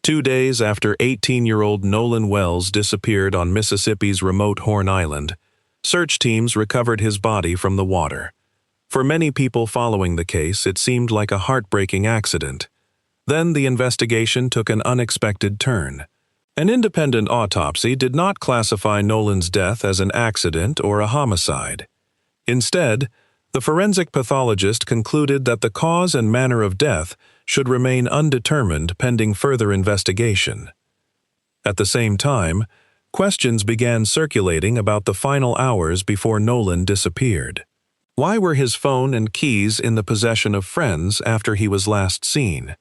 2 days after 18-year-old Nolan Wells disappeared on Mississippi's remote Horn Island, search teams recovered his body from the water. For many people following the case, it seemed like a heartbreaking accident. Then the investigation took an unexpected turn. An independent autopsy did not classify Nolan's death as an accident or a homicide. Instead, the forensic pathologist concluded that the cause and manner of death should remain undetermined pending further investigation. At the same time, questions began circulating about the final hours before Nolan disappeared. Why were his phone and keys in the possession of friends after he was last seen?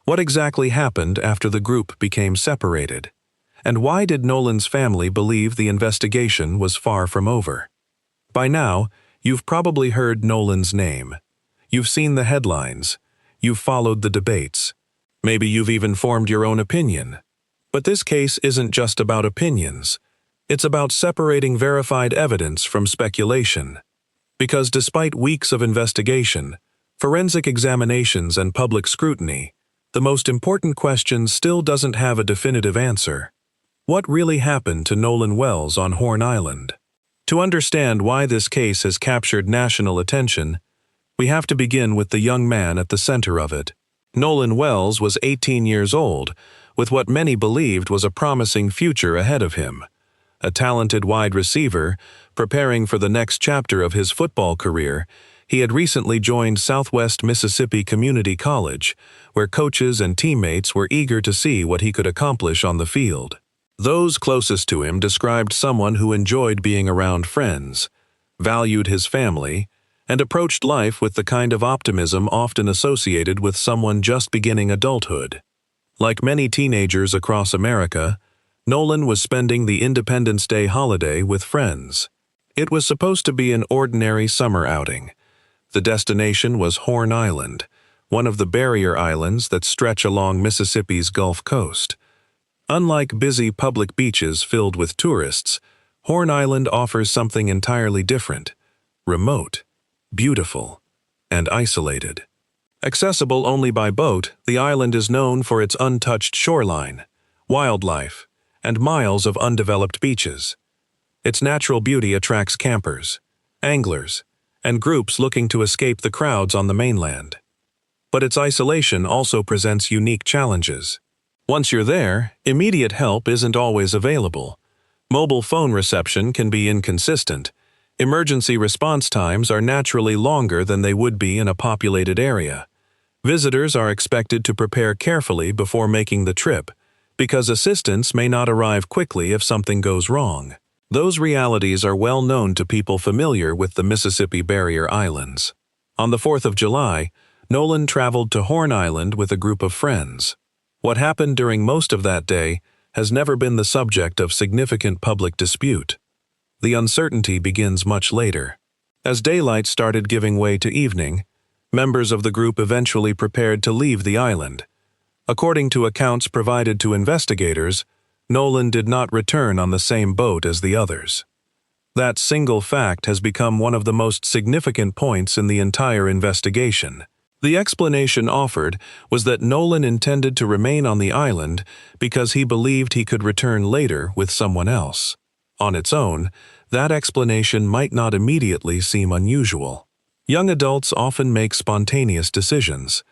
What exactly happened after the group became separated? And why did Nolan's family believe the investigation was far from over? By now, you've probably heard Nolan's name. You've seen the headlines. You've followed the debates. Maybe you've even formed your own opinion. But this case isn't just about opinions. It's about separating verified evidence from speculation. Because despite weeks of investigation, forensic examinations and public scrutiny, the most important question still doesn't have a definitive answer. What really happened to Nolan Wells on Horn Island? To understand why this case has captured national attention, we have to begin with the young man at the center of it. Nolan Wells was 18 years old, with what many believed was a promising future ahead of him. A talented wide receiver, preparing for the next chapter of his football career, he had recently joined Southwest Mississippi Community College, where coaches and teammates were eager to see what he could accomplish on the field. Those closest to him described someone who enjoyed being around friends, valued his family, and approached life with the kind of optimism often associated with someone just beginning adulthood. Like many teenagers across America, Nolan was spending the Independence Day holiday with friends. It was supposed to be an ordinary summer outing. The destination was Horn Island, one of the barrier islands that stretch along Mississippi's Gulf Coast. Unlike busy public beaches filled with tourists, Horn Island offers something entirely different: remote, beautiful, and isolated. Accessible only by boat, the island is known for its untouched shoreline, wildlife, and miles of undeveloped beaches. Its natural beauty attracts campers, anglers, and groups looking to escape the crowds on the mainland. But its isolation also presents unique challenges. Once you're there, immediate help isn't always available. Mobile phone reception can be inconsistent. Emergency response times are naturally longer than they would be in a populated area. Visitors are expected to prepare carefully before making the trip, because assistance may not arrive quickly if something goes wrong. Those realities are well known to people familiar with the Mississippi Barrier Islands. On the 4th of July, Nolan traveled to Horn Island with a group of friends. What happened during most of that day has never been the subject of significant public dispute. The uncertainty begins much later. As daylight started giving way to evening, members of the group eventually prepared to leave the island. According to accounts provided to investigators, Nolan did not return on the same boat as the others. That single fact has become one of the most significant points in the entire investigation. The explanation offered was that Nolan intended to remain on the island because he believed he could return later with someone else. On its own, that explanation might not immediately seem unusual. Young adults often make spontaneous decisions.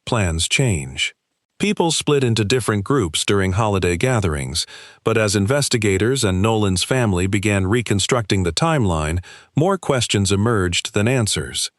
Plans change. People split into different groups during holiday gatherings, but as investigators and Nolan's family began reconstructing the timeline, more questions emerged than answers.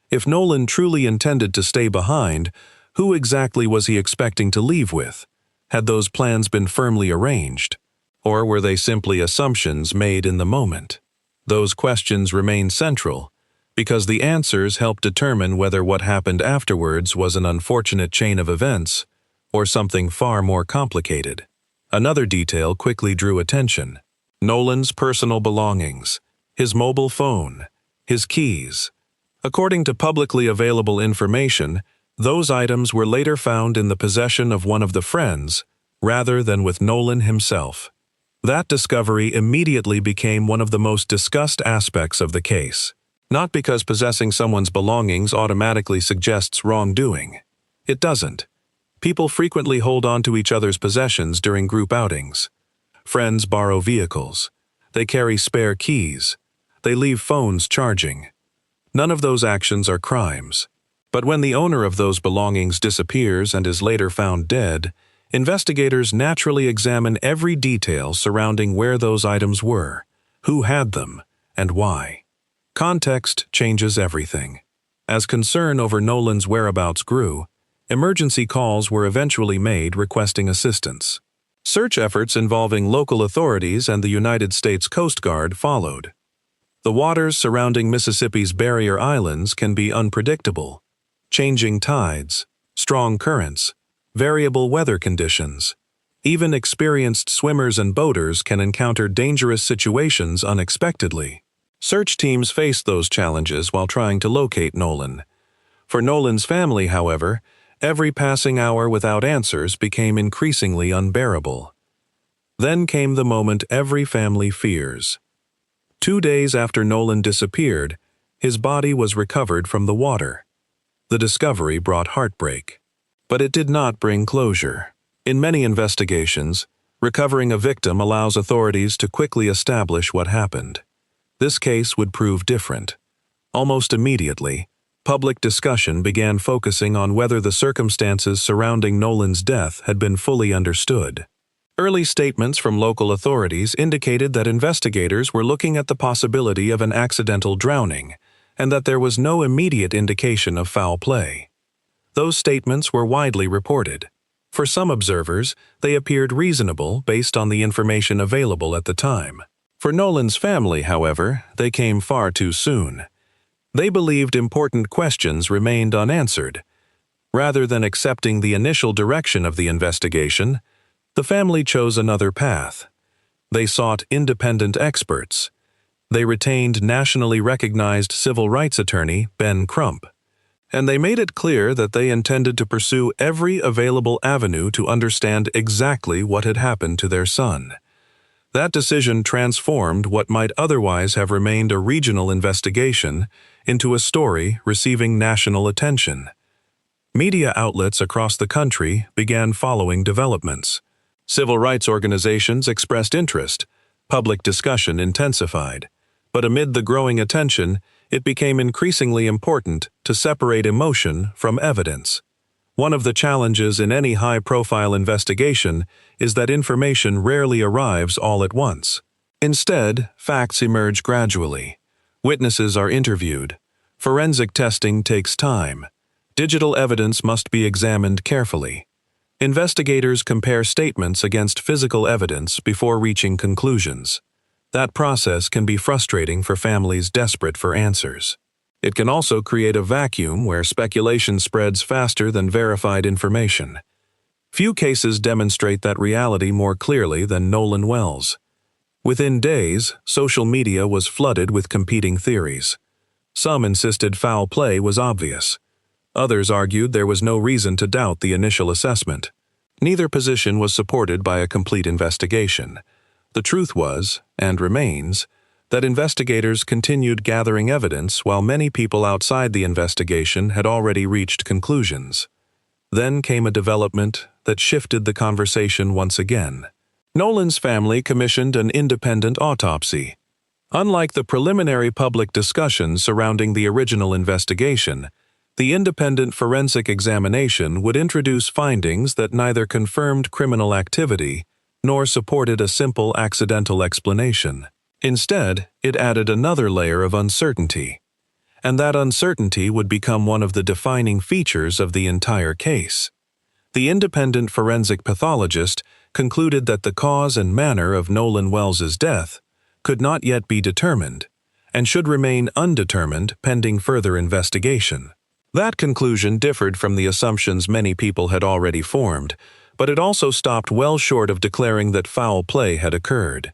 If Nolan truly intended to stay behind, who exactly was he expecting to leave with? Had those plans been firmly arranged? Or were they simply assumptions made in the moment? Those questions remain central, because the answers help determine whether what happened afterwards was an unfortunate chain of events or something far more complicated. Another detail quickly drew attention: Nolan's personal belongings, his mobile phone, his keys. According to publicly available information, those items were later found in the possession of one of the friends, rather than with Nolan himself. That discovery immediately became one of the most discussed aspects of the case. Not because possessing someone's belongings automatically suggests wrongdoing. It doesn't. People frequently hold on to each other's possessions during group outings. Friends borrow vehicles. They carry spare keys. They leave phones charging. None of those actions are crimes. But when the owner of those belongings disappears and is later found dead, investigators naturally examine every detail surrounding where those items were, who had them, and why. Context changes everything. As concern over Nolan's whereabouts grew, emergency calls were eventually made requesting assistance. Search efforts involving local authorities and the United States Coast Guard followed. The waters surrounding Mississippi's barrier islands can be unpredictable. Changing tides, strong currents, variable weather conditions. Even experienced swimmers and boaters can encounter dangerous situations unexpectedly. Search teams faced those challenges while trying to locate Nolan. For Nolan's family, however, every passing hour without answers became increasingly unbearable. Then came the moment every family fears. 2 days after Nolan disappeared, his body was recovered from the water. The discovery brought heartbreak. But it did not bring closure. In many investigations, recovering a victim allows authorities to quickly establish what happened. This case would prove different. Almost immediately, public discussion began focusing on whether the circumstances surrounding Nolan's death had been fully understood. Early statements from local authorities indicated that investigators were looking at the possibility of an accidental drowning, and that there was no immediate indication of foul play. Those statements were widely reported. For some observers, they appeared reasonable based on the information available at the time. For Nolan's family, however, they came far too soon. They believed important questions remained unanswered. Rather than accepting the initial direction of the investigation, the family chose another path. They sought independent experts. They retained nationally recognized civil rights attorney Ben Crump, and they made it clear that they intended to pursue every available avenue to understand exactly what had happened to their son. That decision transformed what might otherwise have remained a regional investigation into a story receiving national attention. Media outlets across the country began following developments. Civil rights organizations expressed interest. Public discussion intensified. But amid the growing attention, it became increasingly important to separate emotion from evidence. One of the challenges in any high-profile investigation is that information rarely arrives all at once. Instead, facts emerge gradually. Witnesses are interviewed. Forensic testing takes time. Digital evidence must be examined carefully. Investigators compare statements against physical evidence before reaching conclusions. That process can be frustrating for families desperate for answers. It can also create a vacuum where speculation spreads faster than verified information. Few cases demonstrate that reality more clearly than Nolan Wells. Within days, social media was flooded with competing theories. Some insisted foul play was obvious. Others argued there was no reason to doubt the initial assessment. Neither position was supported by a complete investigation. The truth was, and remains, that investigators continued gathering evidence while many people outside the investigation had already reached conclusions. Then came a development that shifted the conversation once again. Nolan's family commissioned an independent autopsy. Unlike the preliminary public discussion surrounding the original investigation, the independent forensic examination would introduce findings that neither confirmed criminal activity nor supported a simple accidental explanation. Instead, it added another layer of uncertainty. And that uncertainty would become one of the defining features of the entire case. The independent forensic pathologist concluded that the cause and manner of Nolan Wells's death could not yet be determined and should remain undetermined pending further investigation. That conclusion differed from the assumptions many people had already formed, but it also stopped well short of declaring that foul play had occurred.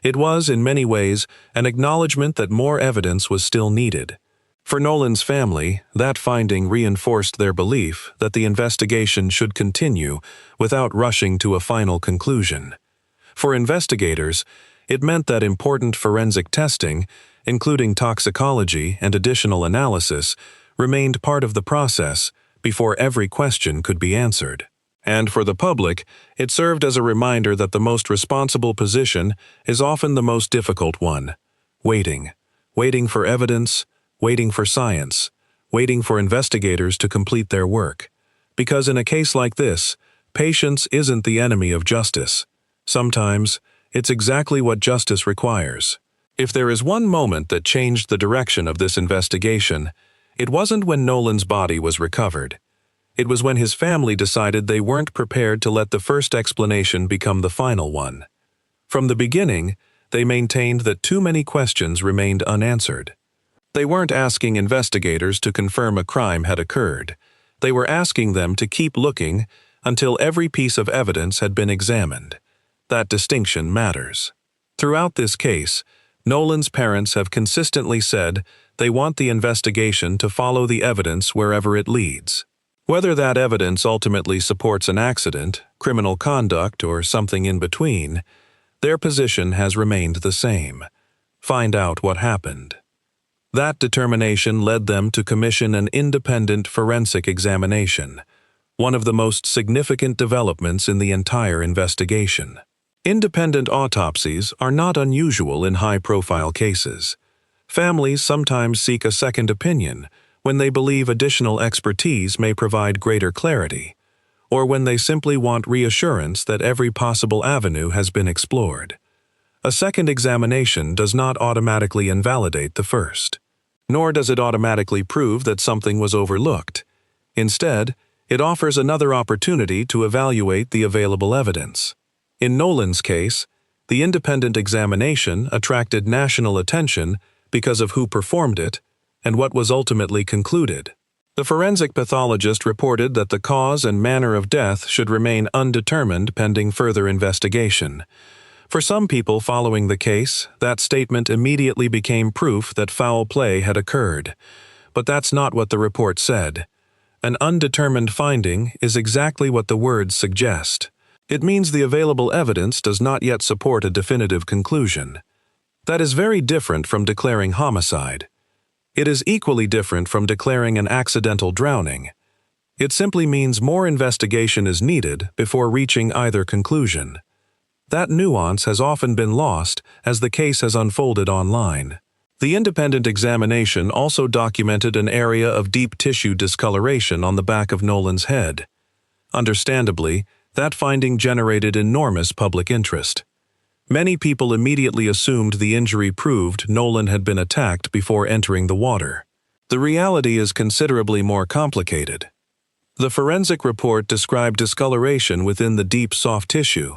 It was, in many ways, an acknowledgement that more evidence was still needed. For Nolan's family, that finding reinforced their belief that the investigation should continue without rushing to a final conclusion. For investigators, it meant that important forensic testing, including toxicology and additional analysis, remained part of the process before every question could be answered. And for the public, it served as a reminder that the most responsible position is often the most difficult one. Waiting. Waiting for evidence, waiting for science, waiting for investigators to complete their work. Because in a case like this, patience isn't the enemy of justice. Sometimes, it's exactly what justice requires. If there is one moment that changed the direction of this investigation, it wasn't when Nolan's body was recovered. It was when his family decided they weren't prepared to let the first explanation become the final one. From the beginning, they maintained that too many questions remained unanswered. They weren't asking investigators to confirm a crime had occurred. They were asking them to keep looking until every piece of evidence had been examined. That distinction matters. Throughout this case, Nolan's parents have consistently said they want the investigation to follow the evidence wherever it leads. Whether that evidence ultimately supports an accident, criminal conduct, or something in between, their position has remained the same. Find out what happened. That determination led them to commission an independent forensic examination, one of the most significant developments in the entire investigation. Independent autopsies are not unusual in high-profile cases. Families sometimes seek a second opinion when they believe additional expertise may provide greater clarity, or when they simply want reassurance that every possible avenue has been explored. A second examination does not automatically invalidate the first, nor does it automatically prove that something was overlooked. Instead, it offers another opportunity to evaluate the available evidence. In Nolan's case, the independent examination attracted national attention because of who performed it and what was ultimately concluded. The forensic pathologist reported that the cause and manner of death should remain undetermined pending further investigation. For some people following the case, that statement immediately became proof that foul play had occurred. But that's not what the report said. An undetermined finding is exactly what the words suggest. It means the available evidence does not yet support a definitive conclusion. That is very different from declaring homicide. It is equally different from declaring an accidental drowning. It simply means more investigation is needed before reaching either conclusion. That nuance has often been lost as the case has unfolded online. The independent examination also documented an area of deep tissue discoloration on the back of Nolan's head. Understandably, that finding generated enormous public interest. Many people immediately assumed the injury proved Nolan had been attacked before entering the water. The reality is considerably more complicated. The forensic report described discoloration within the deep soft tissue.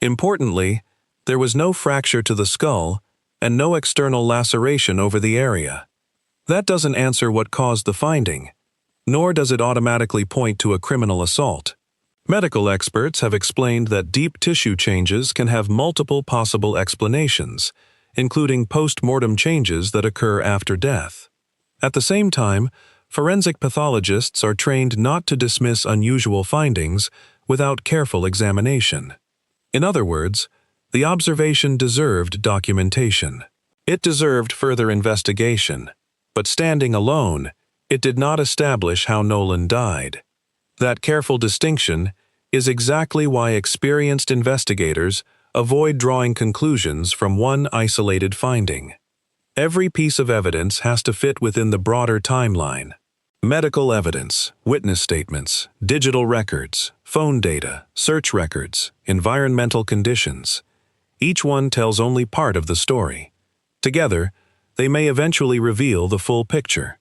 Importantly, there was no fracture to the skull and no external laceration over the area. That doesn't answer what caused the finding, nor does it automatically point to a criminal assault. Medical experts have explained that deep tissue changes can have multiple possible explanations, including post-mortem changes that occur after death. At the same time, forensic pathologists are trained not to dismiss unusual findings without careful examination. In other words, the observation deserved documentation. It deserved further investigation, but standing alone, it did not establish how Nolan died. That careful distinction is exactly why experienced investigators avoid drawing conclusions from one isolated finding. Every piece of evidence has to fit within the broader timeline. Medical evidence, witness statements, digital records, phone data, search records, environmental conditions. Each one tells only part of the story. Together, they may eventually reveal the full picture.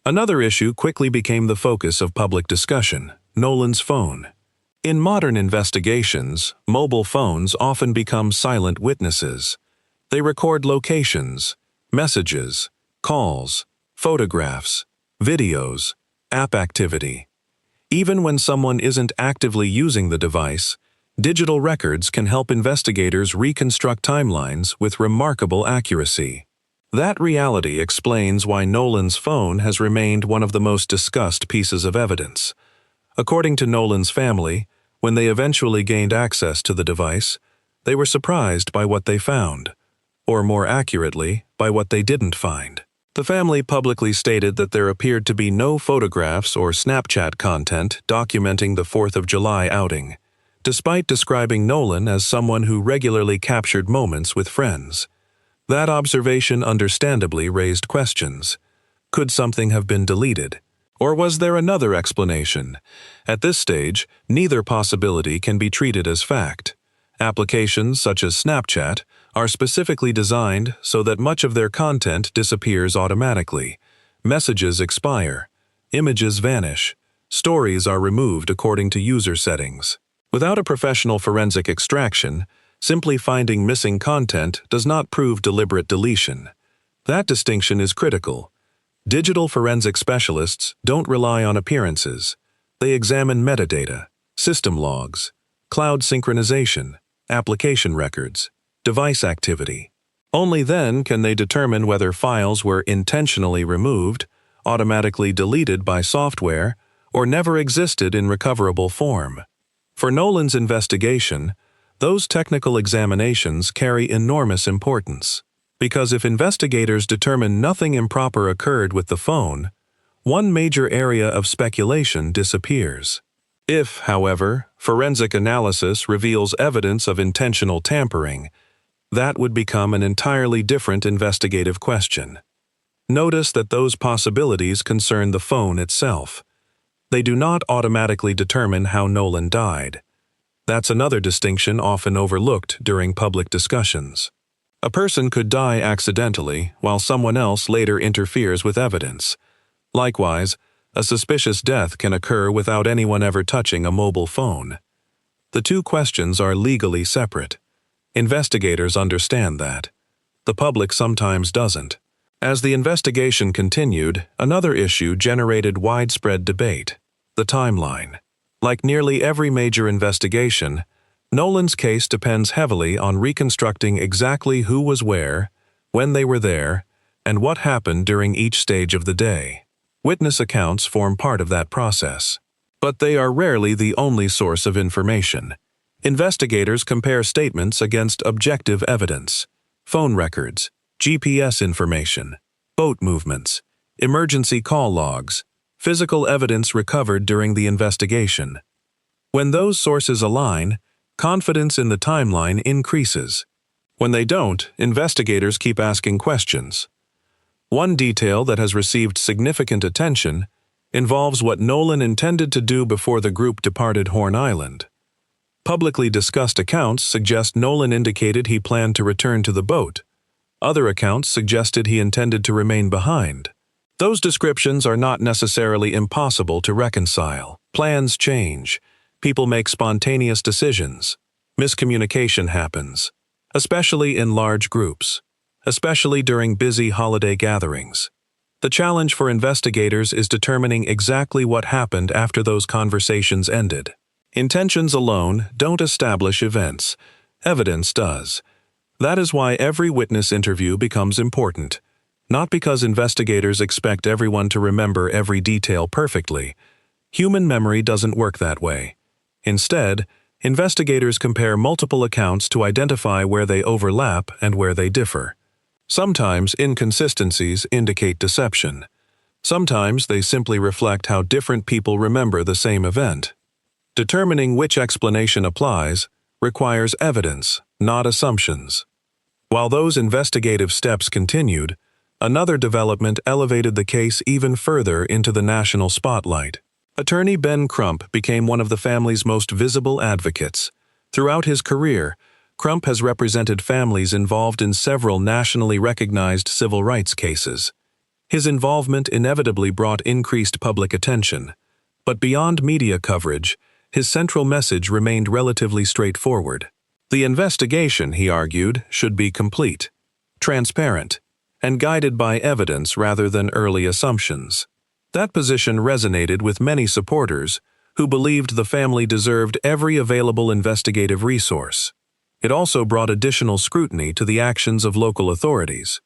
Another issue quickly became the focus of public discussion: Nolan's phone. In modern investigations, mobile phones often become silent witnesses. They record locations, messages, calls, photographs, videos, app activity. Even when someone isn't actively using the device, digital records can help investigators reconstruct timelines with remarkable accuracy. That reality explains why Nolan's phone has remained one of the most discussed pieces of evidence. According to Nolan's family, when they eventually gained access to the device, they were surprised by what they found, or more accurately, by what they didn't find. The family publicly stated that there appeared to be no photographs or Snapchat content documenting the 4th of July outing, despite describing Nolan as someone who regularly captured moments with friends. That observation understandably raised questions. Could something have been deleted? Or was there another explanation? At this stage, neither possibility can be treated as fact. Applications such as Snapchat are specifically designed so that much of their content disappears automatically. Messages expire. Images vanish. Stories are removed according to user settings. Without a professional forensic extraction, simply finding missing content does not prove deliberate deletion. That distinction is critical. Digital forensic specialists don't rely on appearances. They examine metadata, system logs, cloud synchronization, application records, device activity. Only then can they determine whether files were intentionally removed, automatically deleted by software, or never existed in recoverable form. For Nolan's investigation, those technical examinations carry enormous importance, because if investigators determine nothing improper occurred with the phone, one major area of speculation disappears. If, however, forensic analysis reveals evidence of intentional tampering, that would become an entirely different investigative question. Notice that those possibilities concern the phone itself. They do not automatically determine how Nolan died. That's another distinction often overlooked during public discussions. A person could die accidentally while someone else later interferes with evidence. Likewise, a suspicious death can occur without anyone ever touching a mobile phone. The two questions are legally separate. Investigators understand that. The public sometimes doesn't. As the investigation continued, another issue generated widespread debate: the timeline. Like nearly every major investigation, Nolan's case depends heavily on reconstructing exactly who was where, when they were there, and what happened during each stage of the day. Witness accounts form part of that process. But they are rarely the only source of information. Investigators compare statements against objective evidence: phone records, GPS information, boat movements, emergency call logs, physical evidence recovered during the investigation. When those sources align, confidence in the timeline increases. When they don't, investigators keep asking questions. One detail that has received significant attention involves what Nolan intended to do before the group departed Horn Island. Publicly discussed accounts suggest Nolan indicated he planned to return to the boat. Other accounts suggested he intended to remain behind. Those descriptions are not necessarily impossible to reconcile. Plans change. People make spontaneous decisions. Miscommunication happens, especially in large groups, especially during busy holiday gatherings. The challenge for investigators is determining exactly what happened after those conversations ended. Intentions alone don't establish events. Evidence does. That is why every witness interview becomes important. Not because investigators expect everyone to remember every detail perfectly. Human memory doesn't work that way. Instead, investigators compare multiple accounts to identify where they overlap and where they differ. Sometimes inconsistencies indicate deception. Sometimes they simply reflect how different people remember the same event. Determining which explanation applies requires evidence, not assumptions. While those investigative steps continued, another development elevated the case even further into the national spotlight. Attorney Ben Crump became one of the family's most visible advocates. Throughout his career, Crump has represented families involved in several nationally recognized civil rights cases. His involvement inevitably brought increased public attention. But beyond media coverage, his central message remained relatively straightforward. The investigation, he argued, should be complete, transparent, and guided by evidence rather than early assumptions. That position resonated with many supporters who believed the family deserved every available investigative resource. It also brought additional scrutiny to the actions of local authorities.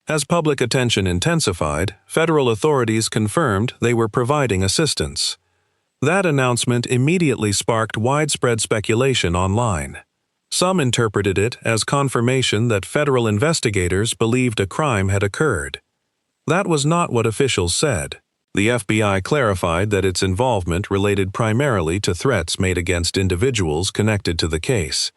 As public attention intensified, federal authorities confirmed they were providing assistance. That announcement immediately sparked widespread speculation online. Some interpreted it as confirmation that federal investigators believed a crime had occurred. That was not what officials said. The FBI clarified that its involvement related primarily to threats made against individuals connected to the case.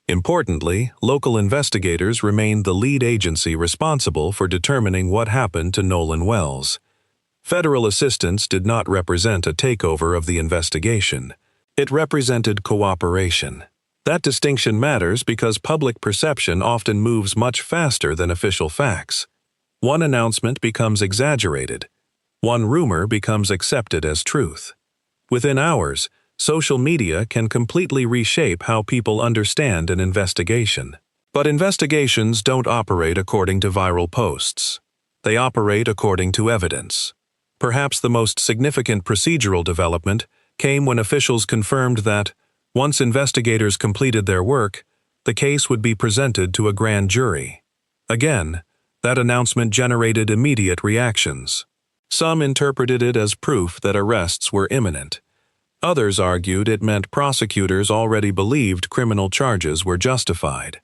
Importantly, local investigators remained the lead agency responsible for determining what happened to Nolan Wells. Federal assistance did not represent a takeover of the investigation. It represented cooperation. That distinction matters because public perception often moves much faster than official facts. One announcement becomes exaggerated. One rumor becomes accepted as truth. Within hours, social media can completely reshape how people understand an investigation. But investigations don't operate according to viral posts. They operate according to evidence. Perhaps the most significant procedural development came when officials confirmed that, once investigators completed their work, the case would be presented to a grand jury. Again, that announcement generated immediate reactions. Some interpreted it as proof that arrests were imminent. Others argued it meant prosecutors already believed criminal charges were justified.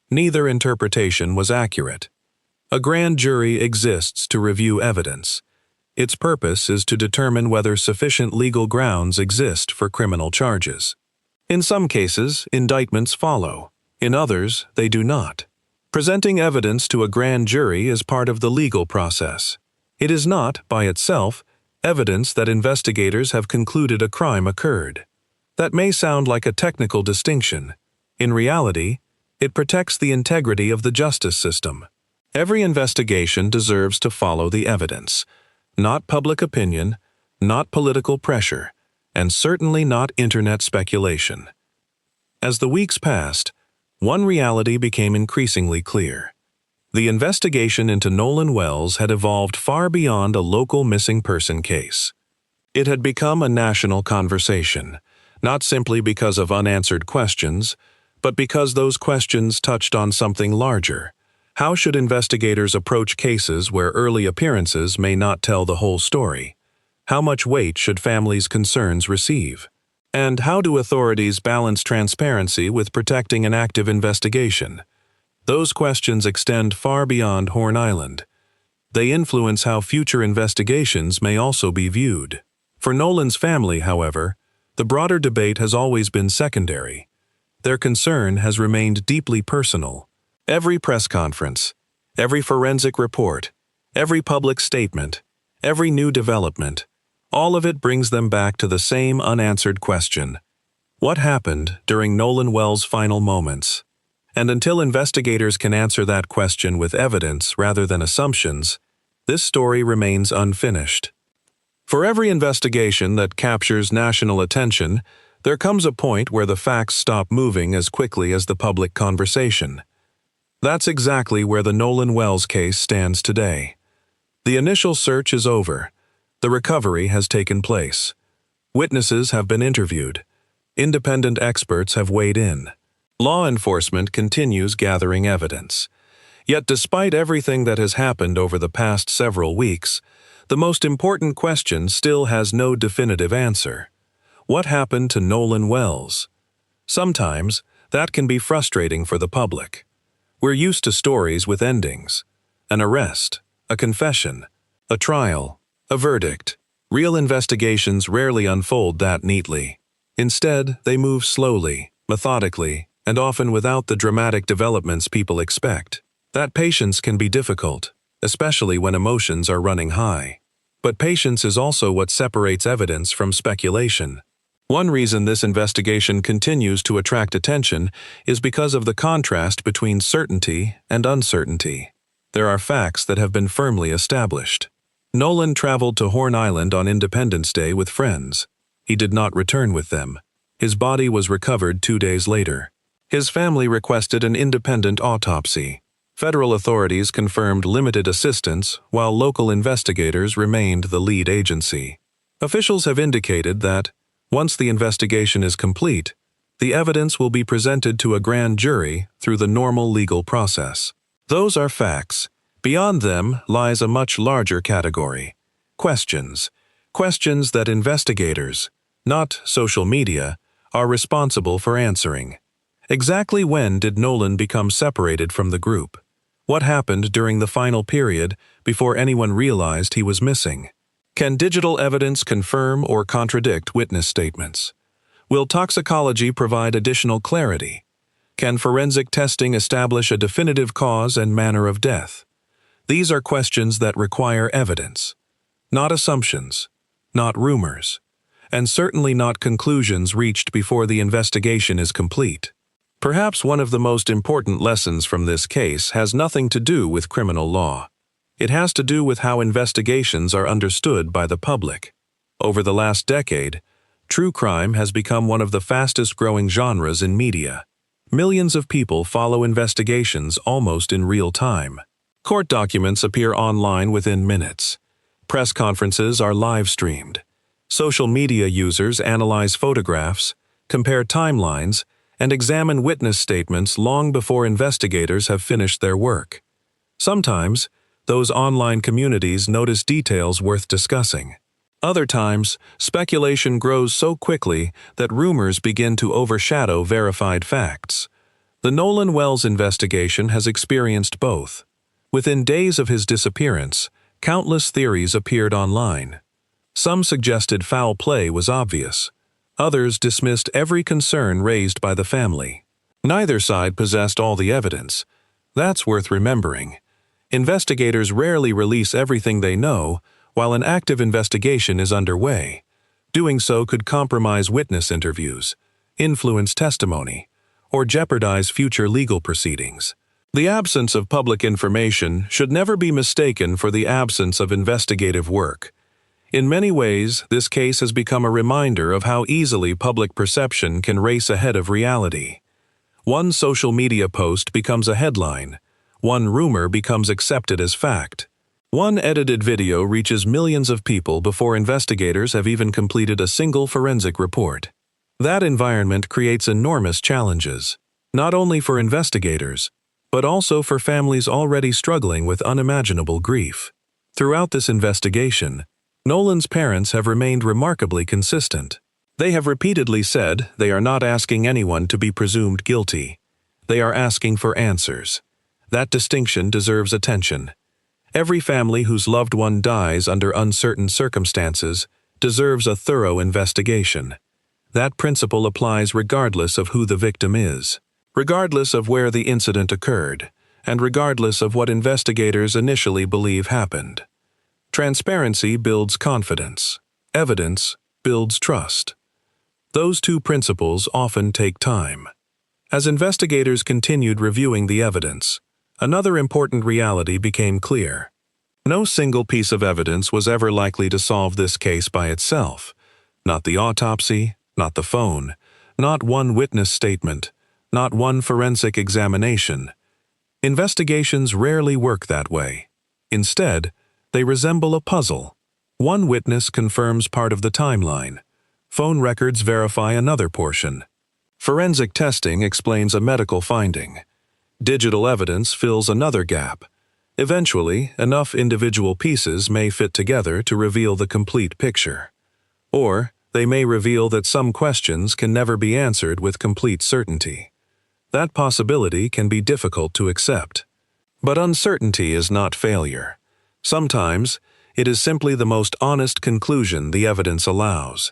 Neither interpretation was accurate. A grand jury exists to review evidence. Its purpose is to determine whether sufficient legal grounds exist for criminal charges. In some cases, indictments follow. In others, they do not. Presenting evidence to a grand jury is part of the legal process. It is not, by itself, evidence that investigators have concluded a crime occurred. That may sound like a technical distinction. In reality, it protects the integrity of the justice system. Every investigation deserves to follow the evidence, not public opinion, not political pressure, and certainly not internet speculation. As the weeks passed, one reality became increasingly clear. The investigation into Nolan Wells had evolved far beyond a local missing person case. It had become a national conversation, not simply because of unanswered questions, but because those questions touched on something larger. How should investigators approach cases where early appearances may not tell the whole story? How much weight should families' concerns receive? And how do authorities balance transparency with protecting an active investigation? Those questions extend far beyond Horn Island. They influence how future investigations may also be viewed. For Nolan's family, however, the broader debate has always been secondary. Their concern has remained deeply personal. Every press conference, every forensic report, every public statement, every new development, all of it brings them back to the same unanswered question. What happened during Nolan Wells' final moments? And until investigators can answer that question with evidence rather than assumptions, this story remains unfinished. For every investigation that captures national attention, there comes a point where the facts stop moving as quickly as the public conversation. That's exactly where the Nolan Wells case stands today. The initial search is over. The recovery has taken place. Witnesses have been interviewed. Independent experts have weighed in. Law enforcement continues gathering evidence. Yet despite everything that has happened over the past several weeks, the most important question still has no definitive answer. What happened to Nolan Wells? Sometimes, that can be frustrating for the public. We're used to stories with endings. An arrest, a confession, a trial, a verdict. Real investigations rarely unfold that neatly. Instead, they move slowly, methodically, and often without the dramatic developments people expect. That patience can be difficult, especially when emotions are running high. But patience is also what separates evidence from speculation. One reason this investigation continues to attract attention is because of the contrast between certainty and uncertainty. There are facts that have been firmly established. Nolan traveled to Horn Island on Independence Day with friends. He did not return with them. His body was recovered 2 days later. His family requested an independent autopsy. Federal authorities confirmed limited assistance, while local investigators remained the lead agency. Officials have indicated that, once the investigation is complete, the evidence will be presented to a grand jury through the normal legal process. Those are facts. Beyond them lies a much larger category. Questions. Questions that investigators, not social media, are responsible for answering. Exactly when did Nolan become separated from the group? What happened during the final period before anyone realized he was missing? Can digital evidence confirm or contradict witness statements? Will toxicology provide additional clarity? Can forensic testing establish a definitive cause and manner of death? These are questions that require evidence, not assumptions, not rumors, and certainly not conclusions reached before the investigation is complete. Perhaps one of the most important lessons from this case has nothing to do with criminal law. It has to do with how investigations are understood by the public. Over the last decade, true crime has become one of the fastest-growing genres in media. Millions of people follow investigations almost in real time. Court documents appear online within minutes. Press conferences are live-streamed. Social media users analyze photographs, compare timelines, and examine witness statements long before investigators have finished their work. Sometimes, those online communities notice details worth discussing. Other times, speculation grows so quickly that rumors begin to overshadow verified facts. The Nolan Wells investigation has experienced both. Within days of his disappearance, countless theories appeared online. Some suggested foul play was obvious. Others dismissed every concern raised by the family. Neither side possessed all the evidence. That's worth remembering. Investigators rarely release everything they know while an active investigation is underway. Doing so could compromise witness interviews, influence testimony, or jeopardize future legal proceedings. The absence of public information should never be mistaken for the absence of investigative work. In many ways, this case has become a reminder of how easily public perception can race ahead of reality. One social media post becomes a headline. One rumor becomes accepted as fact. One edited video reaches millions of people before investigators have even completed a single forensic report. That environment creates enormous challenges, not only for investigators, but also for families already struggling with unimaginable grief. Throughout this investigation, Nolan's parents have remained remarkably consistent. They have repeatedly said they are not asking anyone to be presumed guilty. They are asking for answers. That distinction deserves attention. Every family whose loved one dies under uncertain circumstances deserves a thorough investigation. That principle applies regardless of who the victim is, regardless of where the incident occurred, and regardless of what investigators initially believe happened. Transparency builds confidence. Evidence builds trust. Those two principles often take time. As investigators continued reviewing the evidence, another important reality became clear. No single piece of evidence was ever likely to solve this case by itself. Not the autopsy, not the phone, not one witness statement, not one forensic examination. Investigations rarely work that way. Instead, they resemble a puzzle. One witness confirms part of the timeline. Phone records verify another portion. Forensic testing explains a medical finding. Digital evidence fills another gap. Eventually, enough individual pieces may fit together to reveal the complete picture. Or, they may reveal that some questions can never be answered with complete certainty. That possibility can be difficult to accept. But uncertainty is not failure. Sometimes, it is simply the most honest conclusion the evidence allows.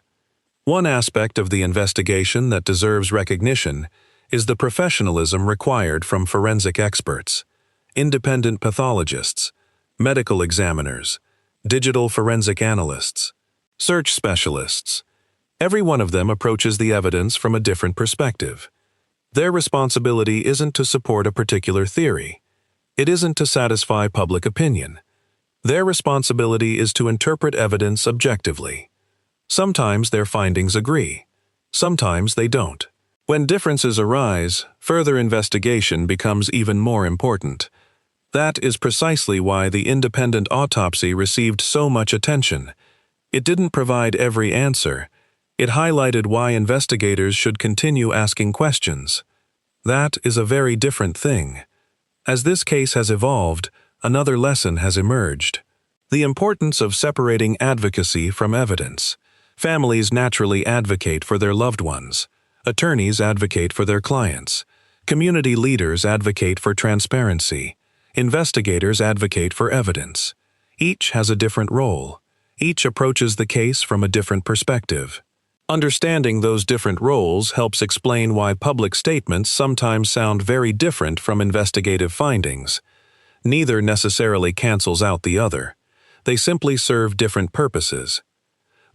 One aspect of the investigation that deserves recognition is the professionalism required from forensic experts, independent pathologists, medical examiners, digital forensic analysts, search specialists. Every one of them approaches the evidence from a different perspective. Their responsibility isn't to support a particular theory. It isn't to satisfy public opinion. Their responsibility is to interpret evidence objectively. Sometimes their findings agree. Sometimes they don't. When differences arise, further investigation becomes even more important. That is precisely why the independent autopsy received so much attention. It didn't provide every answer. It highlighted why investigators should continue asking questions. That is a very different thing. As this case has evolved, another lesson has emerged. The importance of separating advocacy from evidence. Families naturally advocate for their loved ones. Attorneys advocate for their clients. Community leaders advocate for transparency. investigators advocate for evidence. Each has a different role. Each approaches the case from a different perspective. Understanding those different roles helps explain why public statements sometimes sound very different from investigative findings. Neither necessarily cancels out the other. They simply serve different purposes.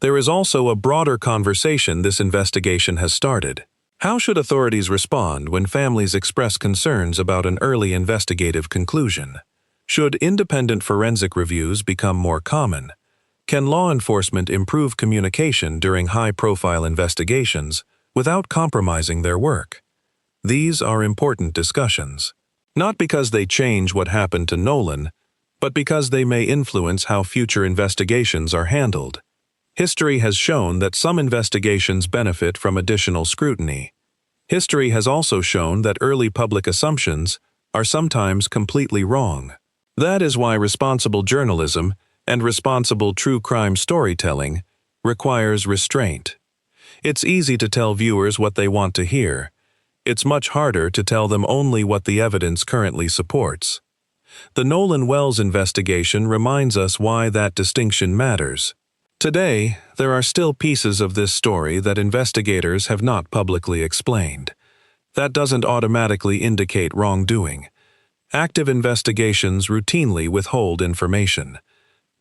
There is also a broader conversation this investigation has started. How should authorities respond when families express concerns about an early investigative conclusion? Should independent forensic reviews become more common? Can law enforcement improve communication during high-profile investigations without compromising their work? These are important discussions. Not because they change what happened to Nolan, but because they may influence how future investigations are handled. History has shown that some investigations benefit from additional scrutiny. History has also shown that early public assumptions are sometimes completely wrong. That is why responsible journalism and responsible true crime storytelling requires restraint. It's easy to tell viewers what they want to hear. It's much harder to tell them only what the evidence currently supports. The Nolan Wells investigation reminds us why that distinction matters. Today, there are still pieces of this story that investigators have not publicly explained. That doesn't automatically indicate wrongdoing. Active investigations routinely withhold information.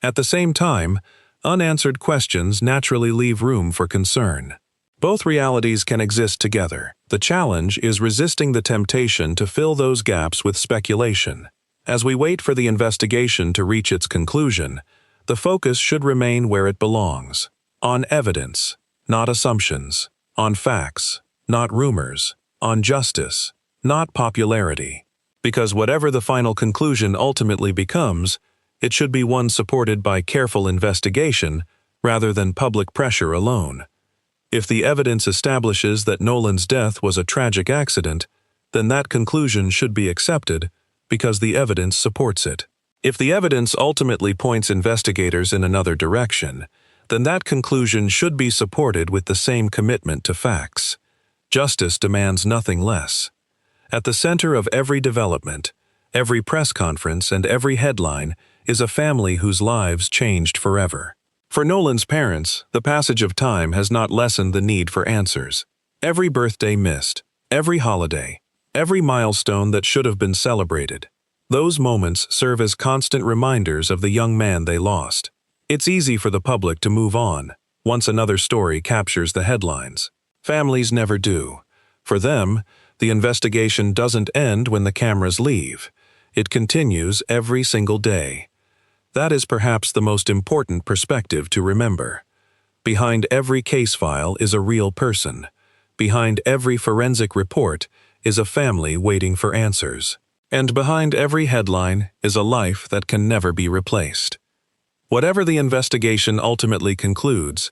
At the same time, unanswered questions naturally leave room for concern. Both realities can exist together. The challenge is resisting the temptation to fill those gaps with speculation. As we wait for the investigation to reach its conclusion, the focus should remain where it belongs. On evidence, not assumptions. On facts, not rumors. On justice, not popularity. Because whatever the final conclusion ultimately becomes, it should be one supported by careful investigation rather than public pressure alone. If the evidence establishes that Nolan's death was a tragic accident, then that conclusion should be accepted because the evidence supports it. If the evidence ultimately points investigators in another direction, then that conclusion should be supported with the same commitment to facts. Justice demands nothing less. At the center of every development, every press conference, and every headline is a family whose lives changed forever. For Nolan's parents, the passage of time has not lessened the need for answers. Every birthday missed, every holiday, every milestone that should have been celebrated. Those moments serve as constant reminders of the young man they lost. It's easy for the public to move on once another story captures the headlines. Families never do. For them, the investigation doesn't end when the cameras leave. It continues every single day. That is perhaps the most important perspective to remember. Behind every case file is a real person. Behind every forensic report is a family waiting for answers. And behind every headline is a life that can never be replaced. Whatever the investigation ultimately concludes,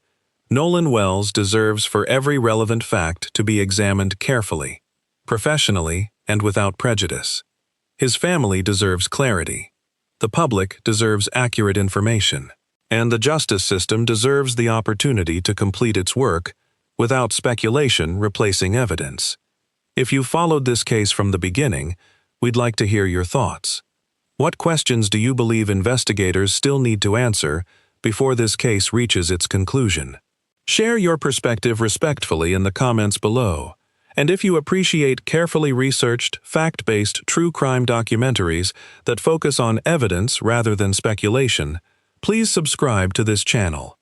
Nolan Wells deserves for every relevant fact to be examined carefully, professionally, and without prejudice. His family deserves clarity. The public deserves accurate information. And the justice system deserves the opportunity to complete its work without speculation replacing evidence. If you followed this case from the beginning, we'd like to hear your thoughts. What questions do you believe investigators still need to answer before this case reaches its conclusion? Share your perspective respectfully in the comments below. And if you appreciate carefully researched, fact-based true crime documentaries that focus on evidence rather than speculation, please subscribe to this channel.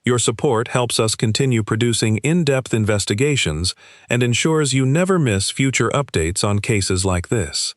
Your support helps us continue producing in-depth investigations and ensures you never miss future updates on cases like this.